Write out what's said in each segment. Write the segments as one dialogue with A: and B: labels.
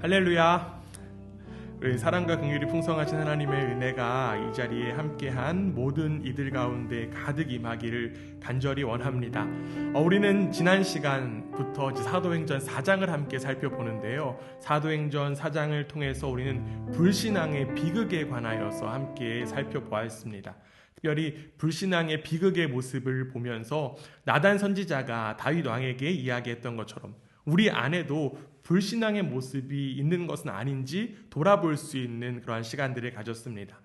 A: 할렐루야. 우리 사랑과 긍휼이 풍성하신 하나님의 은혜가 이 자리에 함께한 모든 이들 가운데 가득 임하기를 간절히 원합니다. 우리는 지난 시간부터 사도행전 4장을 함께 살펴보는데요. 사도행전 4장을 통해서 우리는 불신앙의 비극에 관하여서 함께 살펴보았습니다. 특별히 불신앙의 비극의 모습을 보면서 나단 선지자가 다윗 왕에게 이야기했던 것처럼 우리 안에도 불신앙의 모습이 있는 것은 아닌지 돌아볼 수 있는 그러한 시간들을 가졌습니다.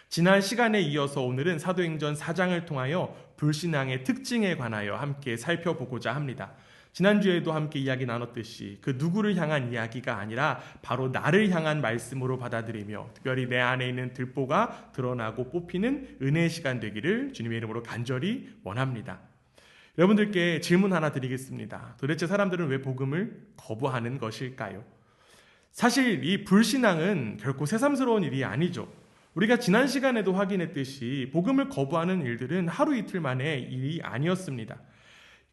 A: 지난 시간에 이어서 오늘은 사도행전 4장을 통하여 불신앙의 특징에 관하여 함께 살펴보고자 합니다. 지난주에도 함께 이야기 나눴듯이 그 누구를 향한 이야기가 아니라 바로 나를 향한 말씀으로 받아들이며 특별히 내 안에 있는 들보가 드러나고 뽑히는 은혜의 시간 되기를 주님의 이름으로 간절히 원합니다. 여러분들께 질문 하나 드리겠습니다. 도대체 사람들은 왜 복음을 거부하는 것일까요? 사실 이 불신앙은 결코 새삼스러운 일이 아니죠. 우리가 지난 시간에도 확인했듯이 복음을 거부하는 일들은 하루 이틀 만의 일이 아니었습니다.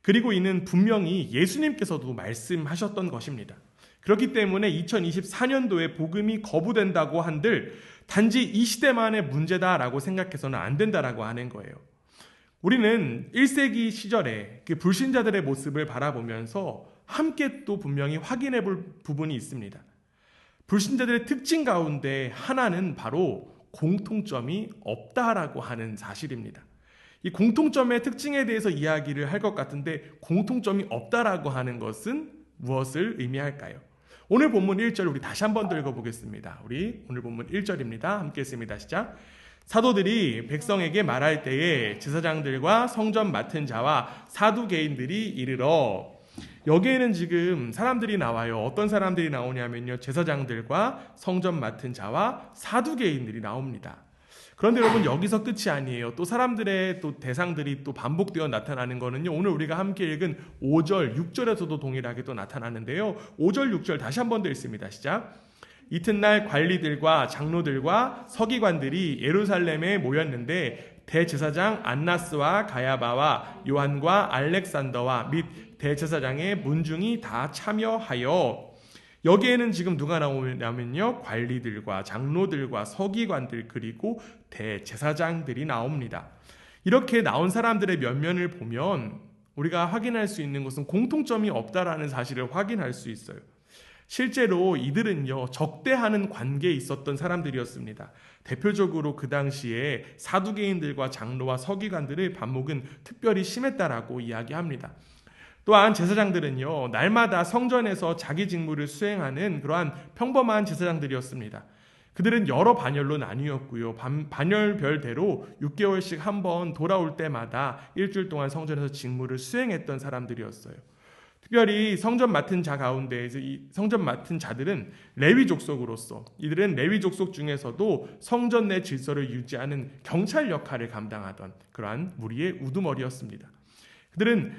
A: 그리고 이는 분명히 예수님께서도 말씀하셨던 것입니다. 그렇기 때문에 2024년도에 복음이 거부된다고 한들 단지 이 시대만의 문제다라고 생각해서는 안 된다라고 하는 거예요. 우리는 1세기 시절에 그 불신자들의 모습을 바라보면서 함께 또 분명히 확인해 볼 부분이 있습니다. 불신자들의 특징 가운데 하나는 바로 공통점이 없다라고 하는 사실입니다. 이 공통점의 특징에 대해서 이야기를 할 것 같은데 공통점이 없다라고 하는 것은 무엇을 의미할까요? 오늘 본문 1절 우리 다시 한번 더 읽어보겠습니다. 우리 오늘 본문 1절입니다. 함께 읽습니다. 시작. 사도들이 백성에게 말할 때에 제사장들과 성전 맡은 자와 사두개인들이 이르러, 여기에는 지금 사람들이 나와요. 어떤 사람들이 나오냐면요, 제사장들과 성전 맡은 자와 사두개인들이 나옵니다. 그런데 여러분, 여기서 끝이 아니에요. 또 사람들의 또 대상들이 또 반복되어 나타나는 거는요, 오늘 우리가 함께 읽은 5절, 6절에서도 동일하게 또 나타나는데요. 5절, 6절 다시 한 번 더 읽습니다. 시작. 이튿날 관리들과 장로들과 서기관들이 예루살렘에 모였는데 대제사장 안나스와 가야바와 요한과 알렉산더와 및 대제사장의 문중이 다 참여하여, 여기에는 지금 누가 나오냐면요, 관리들과 장로들과 서기관들 그리고 대제사장들이 나옵니다. 이렇게 나온 사람들의 면면을 보면 우리가 확인할 수 있는 것은 공통점이 없다라는 사실을 확인할 수 있어요. 실제로 이들은요, 적대하는 관계에 있었던 사람들이었습니다. 대표적으로 그 당시에 사두개인들과 장로와 서기관들의 반목은 특별히 심했다라고 이야기합니다. 또한 제사장들은요, 날마다 성전에서 자기 직무를 수행하는 그러한 평범한 제사장들이었습니다. 그들은 여러 반열로 나뉘었고요. 반열별대로 6개월씩 한 번 돌아올 때마다 일주일 동안 성전에서 직무를 수행했던 사람들이었어요. 특별히 성전 맡은 자 가운데에서 이 성전 맡은 자들은 레위 족속으로서, 이들은 레위 족속 중에서도 성전 내 질서를 유지하는 경찰 역할을 감당하던 그러한 무리의 우두머리였습니다. 그들은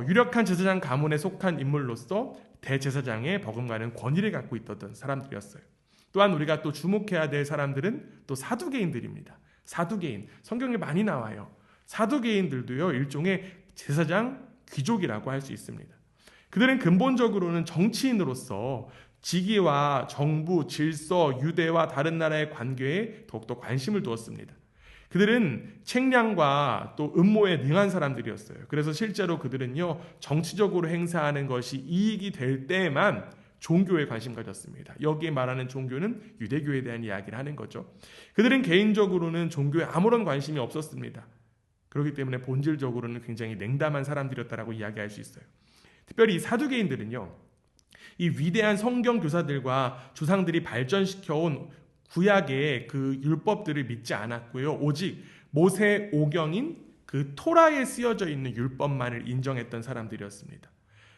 A: 유력한 제사장 가문에 속한 인물로서 대제사장의 버금가는 권위를 갖고 있었던 사람들이었어요. 또한 우리가 또 주목해야 될 사람들은 또 사두개인들입니다. 사두개인, 성경에 많이 나와요. 사두개인들도요, 일종의 제사장 귀족이라고 할 수 있습니다. 그들은 근본적으로는 정치인으로서 직위와 정부, 질서, 유대와 다른 나라의 관계에 더욱더 관심을 두었습니다. 그들은 책량과 또 음모에 능한 사람들이었어요. 그래서 실제로 그들은요, 정치적으로 행사하는 것이 이익이 될 때만 종교에 관심 가졌습니다. 여기에 말하는 종교는 유대교에 대한 이야기를 하는 거죠. 그들은 개인적으로는 종교에 아무런 관심이 없었습니다. 그렇기 때문에 본질적으로는 굉장히 냉담한 사람들이었다라고 이야기할 수 있어요. 특별히 이 사두개인들은요, 이 위대한 성경 교사들과 조상들이 발전시켜온 구약의 그 율법들을 믿지 않았고요, 오직 모세 오경인 그 토라에 쓰여져 있는 율법만을 인정했던 사람들이었습니다.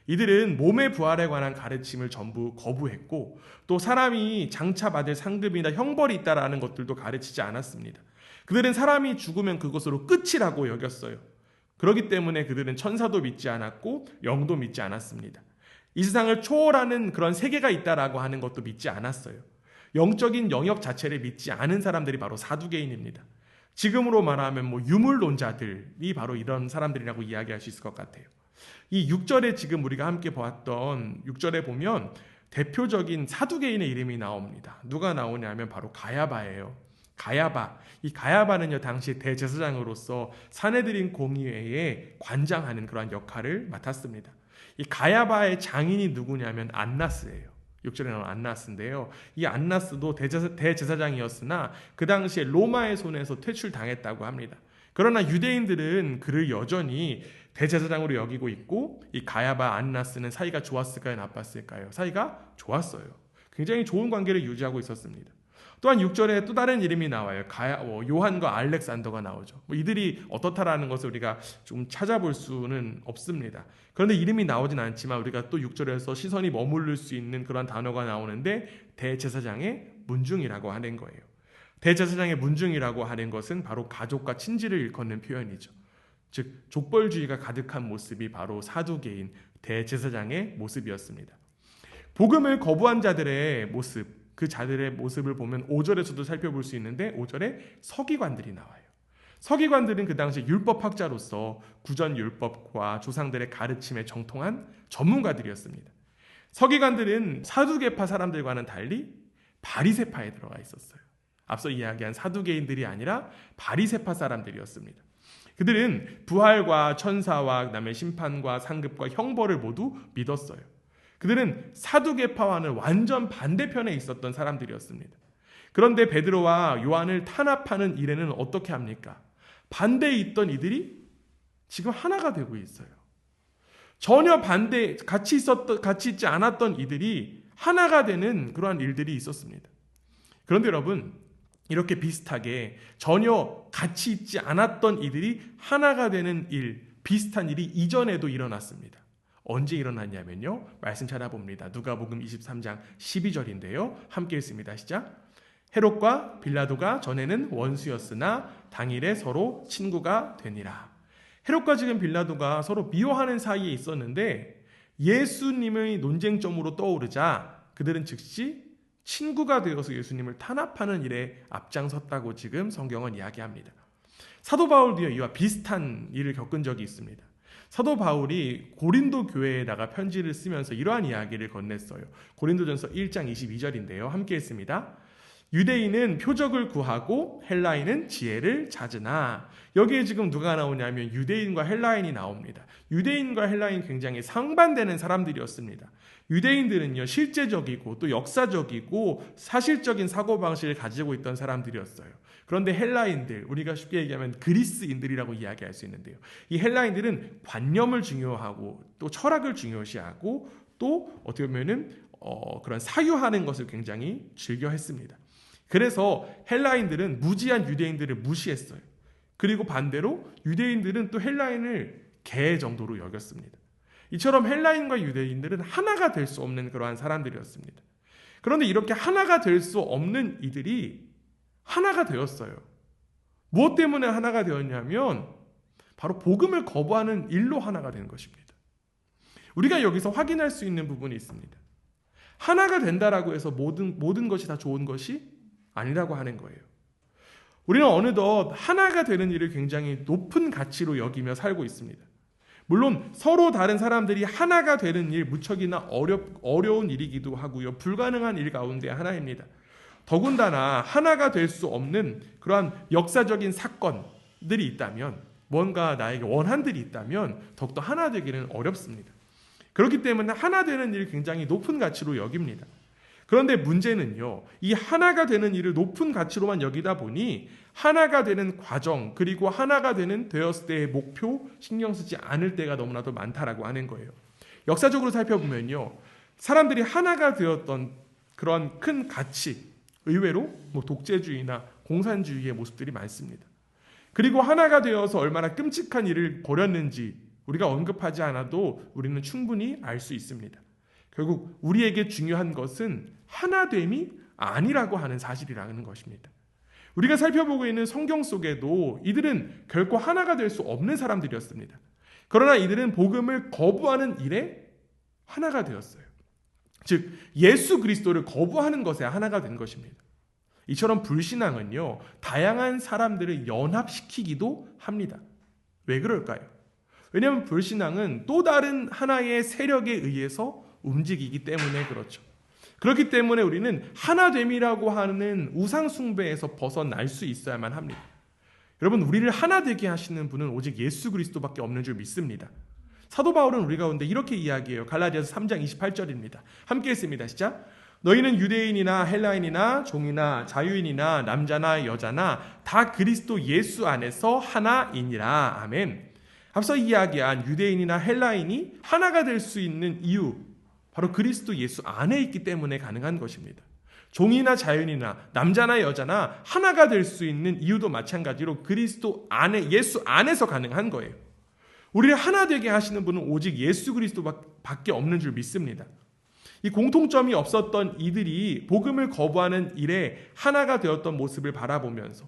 A: 이들은 몸의 부활에 관한 가르침을 전부 거부했고, 또 사람이 장차 받을 상급이나 형벌이 있다라는 것들도 가르치지 않았습니다. 그들은 사람이 죽으면 그것으로 끝이라고 여겼어요. 그렇기 때문에 그들은 천사도 믿지 않았고 영도 믿지 않았습니다. 이 세상을 초월하는 그런 세계가 있다라고 하는 것도 믿지 않았어요. 영적인 영역 자체를 믿지 않은 사람들이 바로 사두개인입니다. 지금으로 말하면 유물론자들이 바로 이런 사람들이라고 이야기할 수 있을 것 같아요. 이 6절에 지금 우리가 함께 보았던 6절에 보면 대표적인 사두개인의 이름이 나옵니다. 누가 나오냐면 바로 가야바예요. 가야바. 이 가야바는요, 당시 대제사장으로서 사내들인 공의회에 관장하는 그러한 역할을 맡았습니다. 이 가야바의 장인이 누구냐면 안나스예요. 6절에 나오는 안나스인데요. 이 안나스도 대제사장이었으나 그 당시에 로마의 손에서 퇴출당했다고 합니다. 그러나 유대인들은 그를 여전히 대제사장으로 여기고 있고, 이 가야바 안나스는 사이가 좋았을까요, 나빴을까요? 사이가 좋았어요. 굉장히 좋은 관계를 유지하고 있었습니다. 또한 6절에 또 다른 이름이 나와요. 요한과 알렉산더가 나오죠. 이들이 어떻다라는 것을 우리가 좀 찾아볼 수는 없습니다. 그런데 이름이 나오진 않지만 우리가 또 6절에서 시선이 머무를 수 있는 그런 단어가 나오는데, 대제사장의 문중이라고 하는 거예요. 대제사장의 문중이라고 하는 것은 바로 가족과 친지를 일컫는 표현이죠. 즉 족벌주의가 가득한 모습이 바로 사두개인 대제사장의 모습이었습니다. 복음을 거부한 자들의 모습, 그 자들의 모습을 보면 5절에서도 살펴볼 수 있는데, 5절에 서기관들이 나와요. 서기관들은 그 당시 율법학자로서 구전 율법과 조상들의 가르침에 정통한 전문가들이었습니다. 서기관들은 사두개파 사람들과는 달리 바리새파에 들어가 있었어요. 앞서 이야기한 사두개인들이 아니라 바리새파 사람들이었습니다. 그들은 부활과 천사와 그다음에 심판과 상급과 형벌을 모두 믿었어요. 그들은 사두개파와는 완전 반대편에 있었던 사람들이었습니다. 그런데 베드로와 요한을 탄압하는 일에는 어떻게 합니까? 반대에 있던 이들이 지금 하나가 되고 있어요. 전혀 같이 있지 않았던 이들이 하나가 되는 그러한 일들이 있었습니다. 그런데 여러분, 이렇게 비슷하게 전혀 같이 있지 않았던 이들이 하나가 되는 일, 비슷한 일이 이전에도 일어났습니다. 언제 일어났냐면요, 말씀 찾아봅니다. 누가복음 23장 12절인데요. 함께 읽습니다. 시작. 헤롯과 빌라도가 전에는 원수였으나 당일에 서로 친구가 되니라. 헤롯과 지금 빌라도가 서로 미워하는 사이에 있었는데, 예수님의 논쟁점으로 떠오르자 그들은 즉시 친구가 되어서 예수님을 탄압하는 일에 앞장섰다고 지금 성경은 이야기합니다. 사도 바울도요, 이와 비슷한 일을 겪은 적이 있습니다. 사도 바울이 고린도 교회에다가 편지를 쓰면서 이러한 이야기를 건넸어요. 고린도전서 1장 22절인데요. 함께 읽습니다. 유대인은 표적을 구하고 헬라인은 지혜를 찾으나. 여기에 지금 누가 나오냐면 유대인과 헬라인이 나옵니다. 유대인과 헬라인 굉장히 상반되는 사람들이었습니다. 유대인들은요, 실제적이고 또 역사적이고 사실적인 사고방식을 가지고 있던 사람들이었어요. 그런데 헬라인들, 우리가 쉽게 얘기하면 그리스인들이라고 이야기할 수 있는데요, 이 헬라인들은 관념을 중요하고 또 철학을 중요시하고 또 어떻게 보면은 그런 사유하는 것을 굉장히 즐겨했습니다. 그래서 헬라인들은 무지한 유대인들을 무시했어요. 그리고 반대로 유대인들은 또 헬라인을 개 정도로 여겼습니다. 이처럼 헬라인과 유대인들은 하나가 될 수 없는 그러한 사람들이었습니다. 그런데 이렇게 하나가 될 수 없는 이들이 하나가 되었어요. 무엇 때문에 하나가 되었냐면 바로 복음을 거부하는 일로 하나가 된 것입니다. 우리가 여기서 확인할 수 있는 부분이 있습니다. 하나가 된다라고 해서 모든 것이 다 좋은 것이 아니라고 하는 거예요. 우리는 어느덧 하나가 되는 일을 굉장히 높은 가치로 여기며 살고 있습니다. 물론 서로 다른 사람들이 하나가 되는 일, 무척이나 어려운 일이기도 하고요, 불가능한 일 가운데 하나입니다. 더군다나 하나가 될 수 없는 그러한 역사적인 사건들이 있다면, 뭔가 나에게 원한들이 있다면 더욱더 하나 되기는 어렵습니다. 그렇기 때문에 하나 되는 일을 굉장히 높은 가치로 여깁니다. 그런데 문제는요, 이 하나가 되는 일을 높은 가치로만 여기다 보니 하나가 되는 과정, 그리고 하나가 되었을 때의 목표 신경 쓰지 않을 때가 너무나도 많다라고 하는 거예요. 역사적으로 살펴보면요, 사람들이 하나가 되었던 그런 큰 가치, 의외로 독재주의나 공산주의의 모습들이 많습니다. 그리고 하나가 되어서 얼마나 끔찍한 일을 벌였는지 우리가 언급하지 않아도 우리는 충분히 알 수 있습니다. 결국 우리에게 중요한 것은 하나됨이 아니라고 하는 사실이라는 것입니다. 우리가 살펴보고 있는 성경 속에도 이들은 결코 하나가 될 수 없는 사람들이었습니다. 그러나 이들은 복음을 거부하는 일에 하나가 되었어요. 즉 예수 그리스도를 거부하는 것에 하나가 된 것입니다. 이처럼 불신앙은요, 다양한 사람들을 연합시키기도 합니다. 왜 그럴까요? 왜냐하면 불신앙은 또 다른 하나의 세력에 의해서 움직이기 때문에 그렇죠. 그렇기 때문에 우리는 하나됨이라고 하는 우상숭배에서 벗어날 수 있어야만 합니다. 여러분, 우리를 하나 되게 하시는 분은 오직 예수 그리스도밖에 없는 줄 믿습니다. 사도 바울은 우리 가운데 이렇게 이야기해요. 갈라디아서 3장 28절입니다. 함께 했습니다. 시작. 너희는 유대인이나 헬라인이나 종이나 자유인이나 남자나 여자나 다 그리스도 예수 안에서 하나이니라. 아멘. 앞서 이야기한 유대인이나 헬라인이 하나가 될 수 있는 이유, 바로 그리스도 예수 안에 있기 때문에 가능한 것입니다. 종이나 자유인이나 남자나 여자나 하나가 될 수 있는 이유도 마찬가지로 그리스도 안에, 예수 안에서 가능한 거예요. 우리를 하나 되게 하시는 분은 오직 예수 그리스도밖에 없는 줄 믿습니다. 이 공통점이 없었던 이들이 복음을 거부하는 일에 하나가 되었던 모습을 바라보면서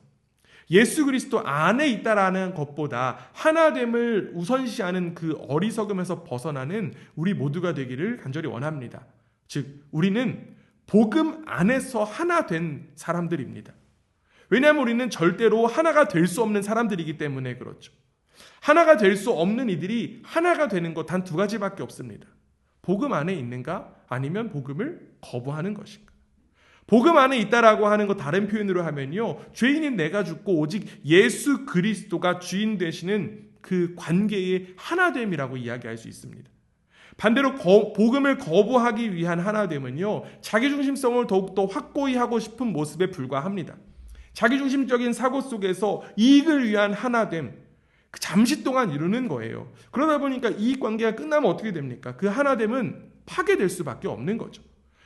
A: 예수 그리스도 안에 있다라는 것보다 하나됨을 우선시하는 그 어리석음에서 벗어나는 우리 모두가 되기를 간절히 원합니다. 즉, 우리는 복음 안에서 하나 된 사람들입니다. 왜냐하면 우리는 절대로 하나가 될 수 없는 사람들이기 때문에 그렇죠. 하나가 될 수 없는 이들이 하나가 되는 것 단 두 가지밖에 없습니다. 복음 안에 있는가? 아니면 복음을 거부하는 것인가? 복음 안에 있다라고 하는 것 다른 표현으로 하면요, 죄인인 내가 죽고 오직 예수 그리스도가 주인 되시는 그 관계의 하나됨이라고 이야기할 수 있습니다. 반대로 복음을 거부하기 위한 하나됨은요, 자기중심성을 더욱더 확고히 하고 싶은 모습에 불과합니다. 자기중심적인 사고 속에서 이익을 위한 하나됨, 잠시 동안 이루는 거예요. 그러다 보니까 이익관계가 끝나면 어떻게 됩니까? 그 하나됨은 파괴될 수밖에 없는 거죠.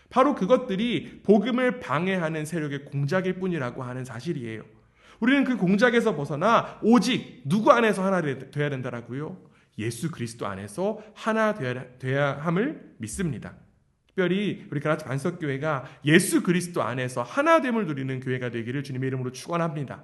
A: 바로 그것들이 복음을 방해하는 세력의 공작일 뿐이라고 하는 사실이에요. 우리는 그 공작에서 벗어나 오직 누구 안에서 하나 되어야 된다라고요? 예수 그리스도 안에서 하나 되어야 함을 믿습니다. 특별히 우리 가라치 반석교회가 예수 그리스도 안에서 하나됨을 누리는 교회가 되기를 주님의 이름으로 축원합니다.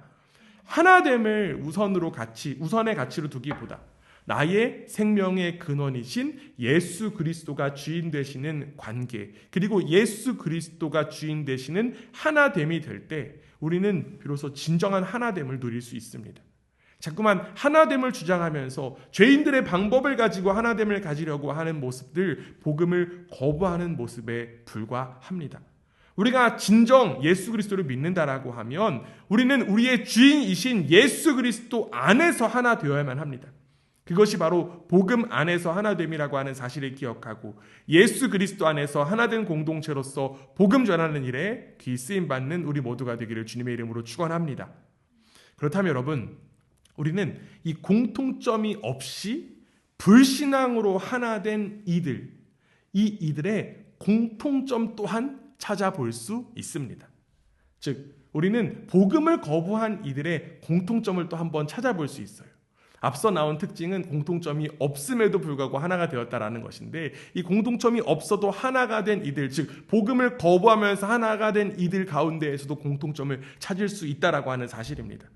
A: 하나됨을 우선의 가치로 두기보다 나의 생명의 근원이신 예수 그리스도가 주인 되시는 관계, 그리고 예수 그리스도가 주인 되시는 하나됨이 될 때 우리는 비로소 진정한 하나됨을 누릴 수 있습니다. 자꾸만 하나됨을 주장하면서 죄인들의 방법을 가지고 하나됨을 가지려고 하는 모습들, 복음을 거부하는 모습에 불과합니다. 우리가 진정 예수 그리스도를 믿는다라고 하면 우리는 우리의 주인이신 예수 그리스도 안에서 하나 되어야만 합니다. 그것이 바로 복음 안에서 하나됨이라고 하는 사실을 기억하고 예수 그리스도 안에서 하나된 공동체로서 복음 전하는 일에 귀 쓰임 받는 우리 모두가 되기를 주님의 이름으로 축원합니다. 그렇다면 여러분, 우리는 이 공통점이 없이 불신앙으로 하나된 이들의 공통점 또한 찾아볼 수 있습니다. 즉, 우리는 복음을 거부한 이들의 공통점을 또 한번 찾아볼 수 있어요. 앞서 나온 특징은 공통점이 없음에도 불구하고 하나가 되었다라는 것인데, 이 공통점이 없어도 하나가 된 이들, 즉 복음을 거부하면서 하나가 된 이들 가운데에서도 공통점을 찾을 수 있다라고 하는 사실입니다.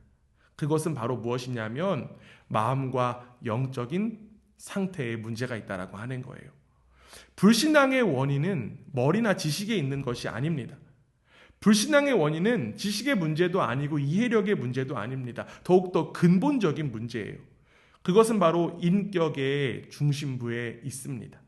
A: 그것은 바로 무엇이냐면 마음과 영적인 상태에 문제가 있다라고 하는 거예요. 불신앙의 원인은 머리나 지식에 있는 것이 아닙니다. 불신앙의 원인은 지식의 문제도 아니고 이해력의 문제도 아닙니다. 더욱더 근본적인 문제예요. 그것은 바로 인격의 중심부에 있습니다.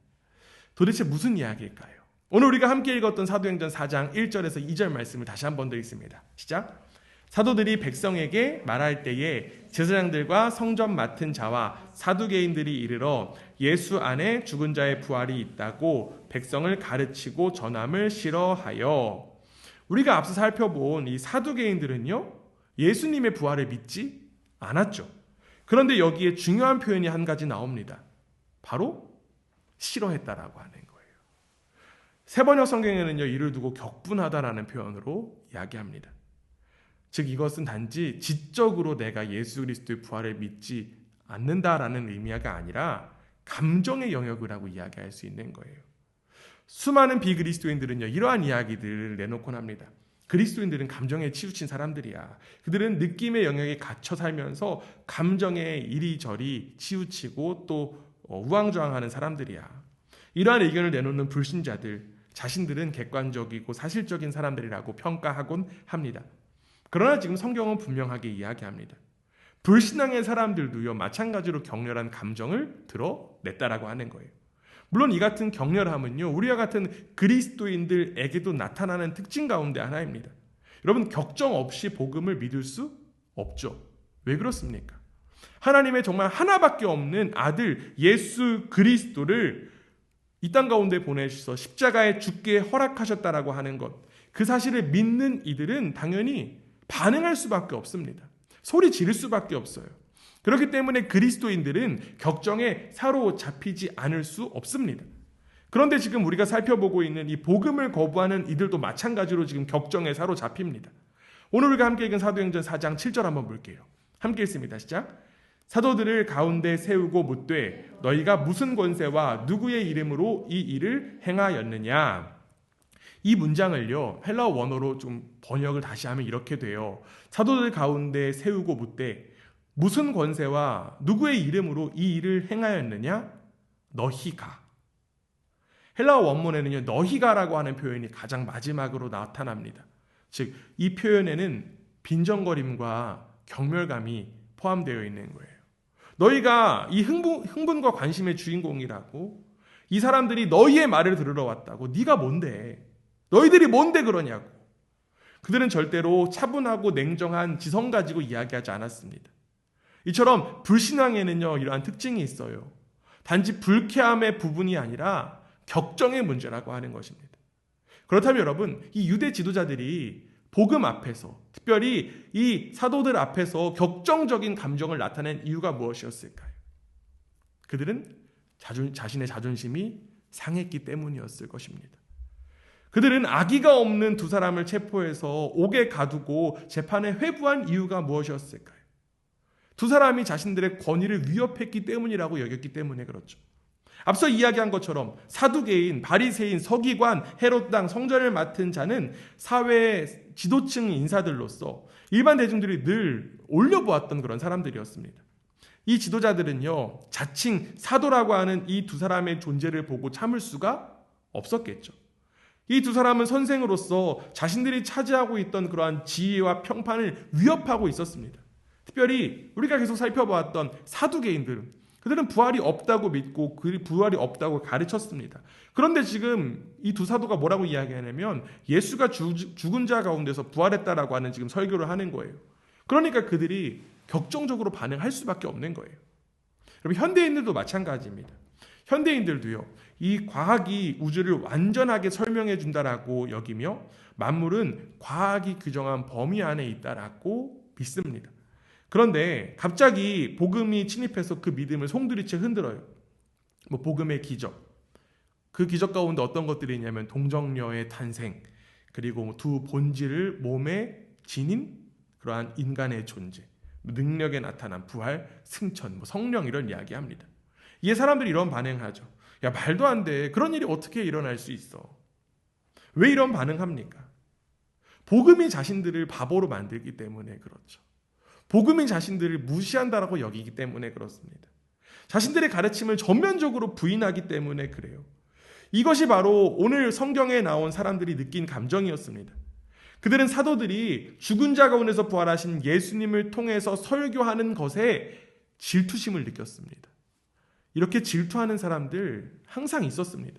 A: 도대체 무슨 이야기일까요? 오늘 우리가 함께 읽었던 사도행전 4장 1절에서 2절 말씀을 다시 한번 더 읽습니다. 시작. 사도들이 백성에게 말할 때에 제사장들과 성전 맡은 자와 사두개인들이 이르러 예수 안에 죽은 자의 부활이 있다고 백성을 가르치고 전함을 싫어하여. 우리가 앞서 살펴본 이 사두개인들은요, 예수님의 부활을 믿지 않았죠. 그런데 여기에 중요한 표현이 한 가지 나옵니다. 바로 싫어했다라고 하는 거예요. 세번역 성경에는요, 이를 두고 격분하다라는 표현으로 이야기합니다. 즉, 이것은 단지 지적으로 내가 예수 그리스도의 부활을 믿지 않는다라는 의미가 아니라 감정의 영역이라고 이야기할 수 있는 거예요. 수많은 비그리스도인들은요, 이러한 이야기들을 내놓곤 합니다. 그리스도인들은 감정에 치우친 사람들이야. 그들은 느낌의 영역에 갇혀 살면서 감정에 이리저리 치우치고 또 우왕좌왕하는 사람들이야. 이러한 의견을 내놓는 불신자들, 자신들은 객관적이고 사실적인 사람들이라고 평가하곤 합니다. 그러나 지금 성경은 분명하게 이야기합니다. 불신앙의 사람들도요, 마찬가지로 격렬한 감정을 드러냈다라고 하는 거예요. 물론 이 같은 격렬함은요, 우리와 같은 그리스도인들에게도 나타나는 특징 가운데 하나입니다. 여러분, 격정 없이 복음을 믿을 수 없죠. 왜 그렇습니까? 하나님의 정말 하나밖에 없는 아들 예수 그리스도를 이 땅 가운데 보내셔서 십자가에 죽게 허락하셨다라고 하는 것, 그 사실을 믿는 이들은 당연히 반응할 수밖에 없습니다. 소리 지를 수밖에 없어요. 그렇기 때문에 그리스도인들은 격정에 사로잡히지 않을 수 없습니다. 그런데 지금 우리가 살펴보고 있는 이 복음을 거부하는 이들도 마찬가지로 지금 격정에 사로잡힙니다. 오늘 우리가 함께 읽은 사도행전 4장 7절 한번 볼게요. 함께 읽습니다. 시작. 사도들을 가운데 세우고 묻되 너희가 무슨 권세와 누구의 이름으로 이 일을 행하였느냐. 이 문장을요, 헬라어 원어로 좀 번역을 다시 하면 이렇게 돼요. 사도들 가운데 세우고 묻되 무슨 권세와 누구의 이름으로 이 일을 행하였느냐? 너희가. 헬라어 원문에는요, 너희가라고 하는 표현이 가장 마지막으로 나타납니다. 즉, 이 표현에는 빈정거림과 경멸감이 포함되어 있는 거예요. 너희가 이 흥분과 관심의 주인공이라고, 이 사람들이 너희의 말을 들으러 왔다고, 네가 뭔데? 너희들이 뭔데 그러냐고. 그들은 절대로 차분하고 냉정한 지성 가지고 이야기하지 않았습니다. 이처럼 불신앙에는요, 이러한 특징이 있어요. 단지 불쾌함의 부분이 아니라 격정의 문제라고 하는 것입니다. 그렇다면 여러분, 이 유대 지도자들이 복음 앞에서, 특별히 이 사도들 앞에서 격정적인 감정을 나타낸 이유가 무엇이었을까요? 그들은 자신의 자존심이 상했기 때문이었을 것입니다. 그들은 악의가 없는 두 사람을 체포해서 옥에 가두고 재판에 회부한 이유가 무엇이었을까요? 두 사람이 자신들의 권위를 위협했기 때문이라고 여겼기 때문에 그렇죠. 앞서 이야기한 것처럼 사두개인, 바리새인, 서기관, 헤롯당, 성전을 맡은 자는 사회 지도층 인사들로서 일반 대중들이 늘 올려보았던 그런 사람들이었습니다. 이 지도자들은요, 자칭 사도라고 하는 이 두 사람의 존재를 보고 참을 수가 없었겠죠. 이 두 사람은 선생으로서 자신들이 차지하고 있던 그러한 지위와 평판을 위협하고 있었습니다. 특별히 우리가 계속 살펴보았던 사두개인들은, 그들은 부활이 없다고 믿고 그 부활이 없다고 가르쳤습니다. 그런데 지금 이 두 사도가 뭐라고 이야기하냐면 예수가 죽은 자 가운데서 부활했다라고 하는 지금 설교를 하는 거예요. 그러니까 그들이 격정적으로 반응할 수밖에 없는 거예요. 여러분, 현대인들도 마찬가지입니다. 현대인들도요, 이 과학이 우주를 완전하게 설명해 준다라고 여기며 만물은 과학이 규정한 범위 안에 있다라고 믿습니다. 그런데 갑자기 복음이 침입해서 그 믿음을 송두리째 흔들어요. 복음의 기적. 그 기적 가운데 어떤 것들이 있냐면 동정녀의 탄생, 그리고 두 본질을 몸에 지닌 그러한 인간의 존재, 능력에 나타난 부활, 승천, 성령 이런 이야기합니다. 이에 사람들이 이런 반응하죠. 야, 말도 안 돼. 그런 일이 어떻게 일어날 수 있어? 왜 이런 반응합니까? 복음이 자신들을 바보로 만들기 때문에 그렇죠. 복음이 자신들을 무시한다라고 여기기 때문에 그렇습니다. 자신들의 가르침을 전면적으로 부인하기 때문에 그래요. 이것이 바로 오늘 성경에 나온 사람들이 느낀 감정이었습니다. 그들은 사도들이 죽은 자 가운데서 부활하신 예수님을 통해서 설교하는 것에 질투심을 느꼈습니다. 이렇게 질투하는 사람들 항상 있었습니다.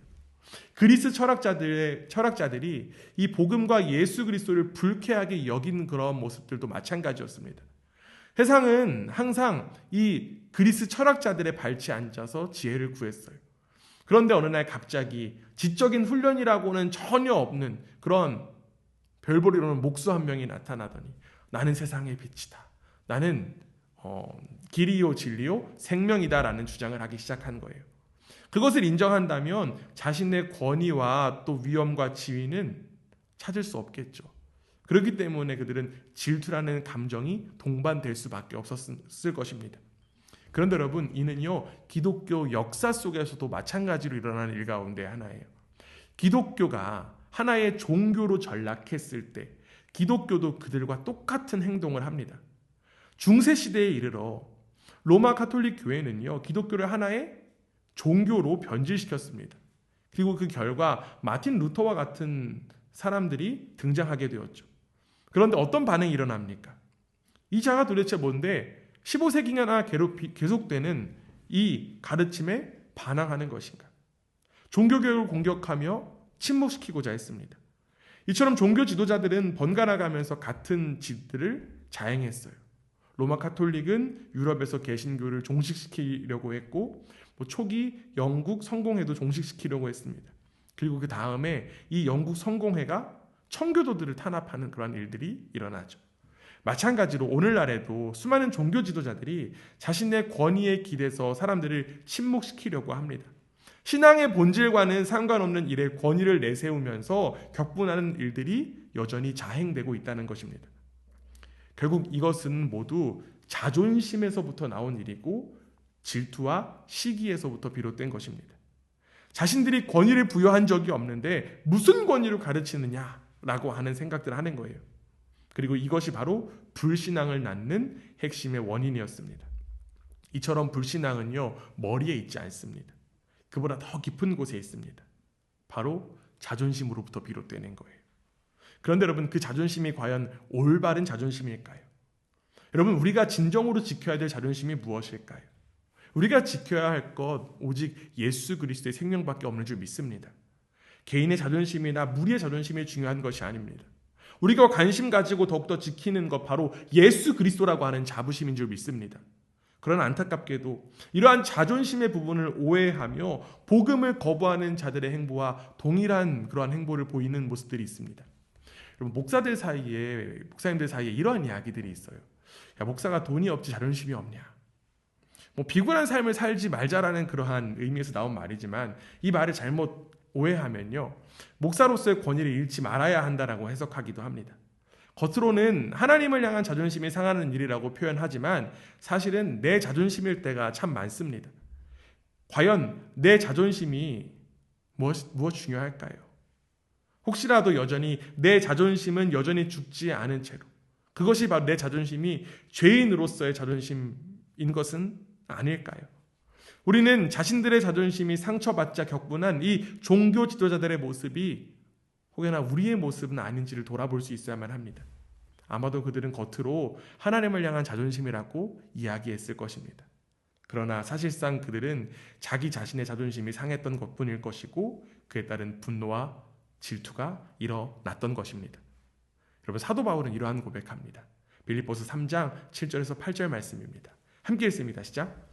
A: 그리스 철학자들이 이 복음과 예수 그리스도를 불쾌하게 여긴 그런 모습들도 마찬가지였습니다. 세상은 항상 이 그리스 철학자들의 발치에 앉아서 지혜를 구했어요. 그런데 어느 날 갑자기 지적인 훈련이라고는 전혀 없는 그런 별볼이로는 목수 한 명이 나타나더니 나는 세상의 빛이다. 나는 길이요 진리요 생명이다라는 주장을 하기 시작한 거예요. 그것을 인정한다면 자신의 권위와 또 위엄과 지위는 찾을 수 없겠죠. 그렇기 때문에 그들은 질투라는 감정이 동반될 수밖에 없었을 것입니다. 그런데 여러분, 이는요 기독교 역사 속에서도 마찬가지로 일어나는 일 가운데 하나예요. 기독교가 하나의 종교로 전락했을 때 기독교도 그들과 똑같은 행동을 합니다. 중세 시대에 이르러 로마 가톨릭 교회는요 기독교를 하나의 종교로 변질시켰습니다. 그리고 그 결과 마틴 루터와 같은 사람들이 등장하게 되었죠. 그런데 어떤 반응이 일어납니까? 이 자가 도대체 뭔데 15세기나 계속되는 이 가르침에 반항하는 것인가? 종교개혁을 공격하며 침묵시키고자 했습니다. 이처럼 종교 지도자들은 번갈아가면서 같은 짓들을 자행했어요. 로마 카톨릭은 유럽에서 개신교를 종식시키려고 했고 초기 영국 성공회도 종식시키려고 했습니다. 그리고 그 다음에 이 영국 성공회가 청교도들을 탄압하는 그런 일들이 일어나죠. 마찬가지로 오늘날에도 수많은 종교 지도자들이 자신의 권위에 기대서 사람들을 침묵시키려고 합니다. 신앙의 본질과는 상관없는 일에 권위를 내세우면서 격분하는 일들이 여전히 자행되고 있다는 것입니다. 결국 이것은 모두 자존심에서부터 나온 일이고 질투와 시기에서부터 비롯된 것입니다. 자신들이 권위를 부여한 적이 없는데 무슨 권위를 가르치느냐라고 하는 생각들을 하는 거예요. 그리고 이것이 바로 불신앙을 낳는 핵심의 원인이었습니다. 이처럼 불신앙은요, 머리에 있지 않습니다. 그보다 더 깊은 곳에 있습니다. 바로 자존심으로부터 비롯되는 거예요. 그런데 여러분, 그 자존심이 과연 올바른 자존심일까요? 여러분, 우리가 진정으로 지켜야 될 자존심이 무엇일까요? 우리가 지켜야 할 것 오직 예수 그리스도의 생명밖에 없는 줄 믿습니다. 개인의 자존심이나 무리의 자존심이 중요한 것이 아닙니다. 우리가 관심 가지고 더욱더 지키는 것 바로 예수 그리스도라고 하는 자부심인 줄 믿습니다. 그러나 안타깝게도 이러한 자존심의 부분을 오해하며 복음을 거부하는 자들의 행보와 동일한 그러한 행보를 보이는 모습들이 있습니다. 여러분, 목사님들 사이에 이러한 이야기들이 있어요. 야, 목사가 돈이 없지 자존심이 없냐? 비굴한 삶을 살지 말자라는 그러한 의미에서 나온 말이지만 이 말을 잘못 오해하면요, 목사로서의 권위를 잃지 말아야 한다라고 해석하기도 합니다. 겉으로는 하나님을 향한 자존심이 상하는 일이라고 표현하지만 사실은 내 자존심일 때가 참 많습니다. 과연 내 자존심이 무엇 중요할까요? 혹시라도 여전히 내 자존심은 여전히 죽지 않은 채로 그것이 바로 내 자존심이 죄인으로서의 자존심인 것은 아닐까요? 우리는 자신들의 자존심이 상처받자 격분한 이 종교 지도자들의 모습이 혹여나 우리의 모습은 아닌지를 돌아볼 수 있어야만 합니다. 아마도 그들은 겉으로 하나님을 향한 자존심이라고 이야기했을 것입니다. 그러나 사실상 그들은 자기 자신의 자존심이 상했던 것뿐일 것이고 그에 따른 분노와 질투가 일어났던 것입니다. 여러분, 사도 바울은 이러한 고백합니다. 빌립보서 3장 7절에서 8절 말씀입니다. 함께 읽습니다. 시작.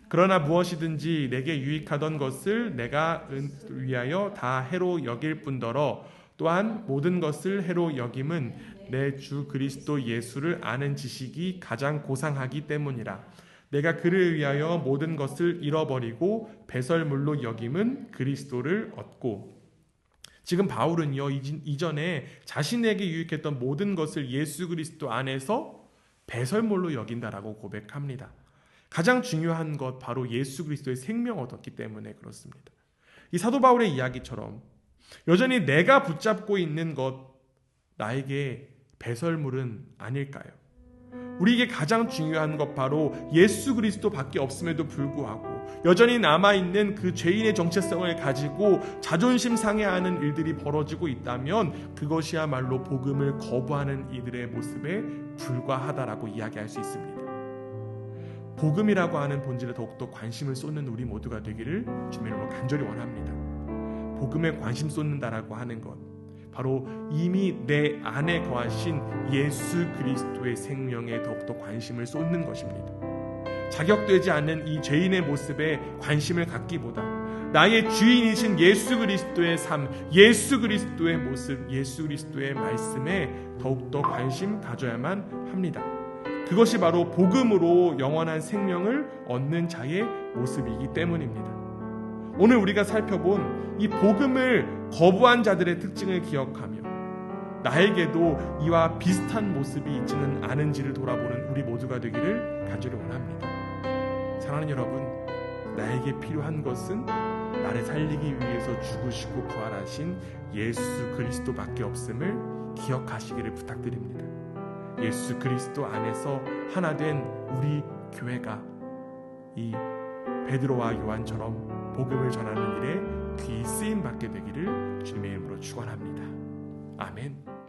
A: 그러나 무엇이든지 내게 유익하던 것을 내가 위하여 다 해로 여길 뿐더러 또한 모든 것을 해로 여김은 내 주 그리스도 예수를 아는 지식이 가장 고상하기 때문이라. 내가 그를 위하여 모든 것을 잃어버리고 배설물로 여김은 그리스도를 얻고. 지금 바울은요, 이전에 자신에게 유익했던 모든 것을 예수 그리스도 안에서 배설물로 여긴다라고 고백합니다. 가장 중요한 것 바로 예수 그리스도의 생명을 얻었기 때문에 그렇습니다. 이 사도 바울의 이야기처럼 여전히 내가 붙잡고 있는 것, 나에게 배설물은 아닐까요? 우리에게 가장 중요한 것 바로 예수 그리스도밖에 없음에도 불구하고 여전히 남아있는 그 죄인의 정체성을 가지고 자존심 상해하는 일들이 벌어지고 있다면 그것이야말로 복음을 거부하는 이들의 모습에 불과하다라고 이야기할 수 있습니다. 복음이라고 하는 본질에 더욱더 관심을 쏟는 우리 모두가 되기를 주님의 이름으로 간절히 원합니다. 복음에 관심 쏟는다라고 하는 것, 바로 이미 내 안에 거하신 예수 그리스도의 생명에 더욱더 관심을 쏟는 것입니다. 자격되지 않는 이 죄인의 모습에 관심을 갖기보다 나의 주인이신 예수 그리스도의 삶, 예수 그리스도의 모습, 예수 그리스도의 말씀에 더욱더 관심 가져야만 합니다. 그것이 바로 복음으로 영원한 생명을 얻는 자의 모습이기 때문입니다. 오늘 우리가 살펴본 이 복음을 거부한 자들의 특징을 기억하며 나에게도 이와 비슷한 모습이 있지는 않은지를 돌아보는 우리 모두가 되기를 간절히 원합니다. 사랑하는 여러분, 나에게 필요한 것은 나를 살리기 위해서 죽으시고 부활하신 예수 그리스도밖에 없음을 기억하시기를 부탁드립니다. 예수 그리스도 안에서 하나 된 우리 교회가 이 베드로와 요한처럼 복음을 전하는 일에 귀 쓰임 받게 되기를 주님의 이름으로 축원합니다. 아멘.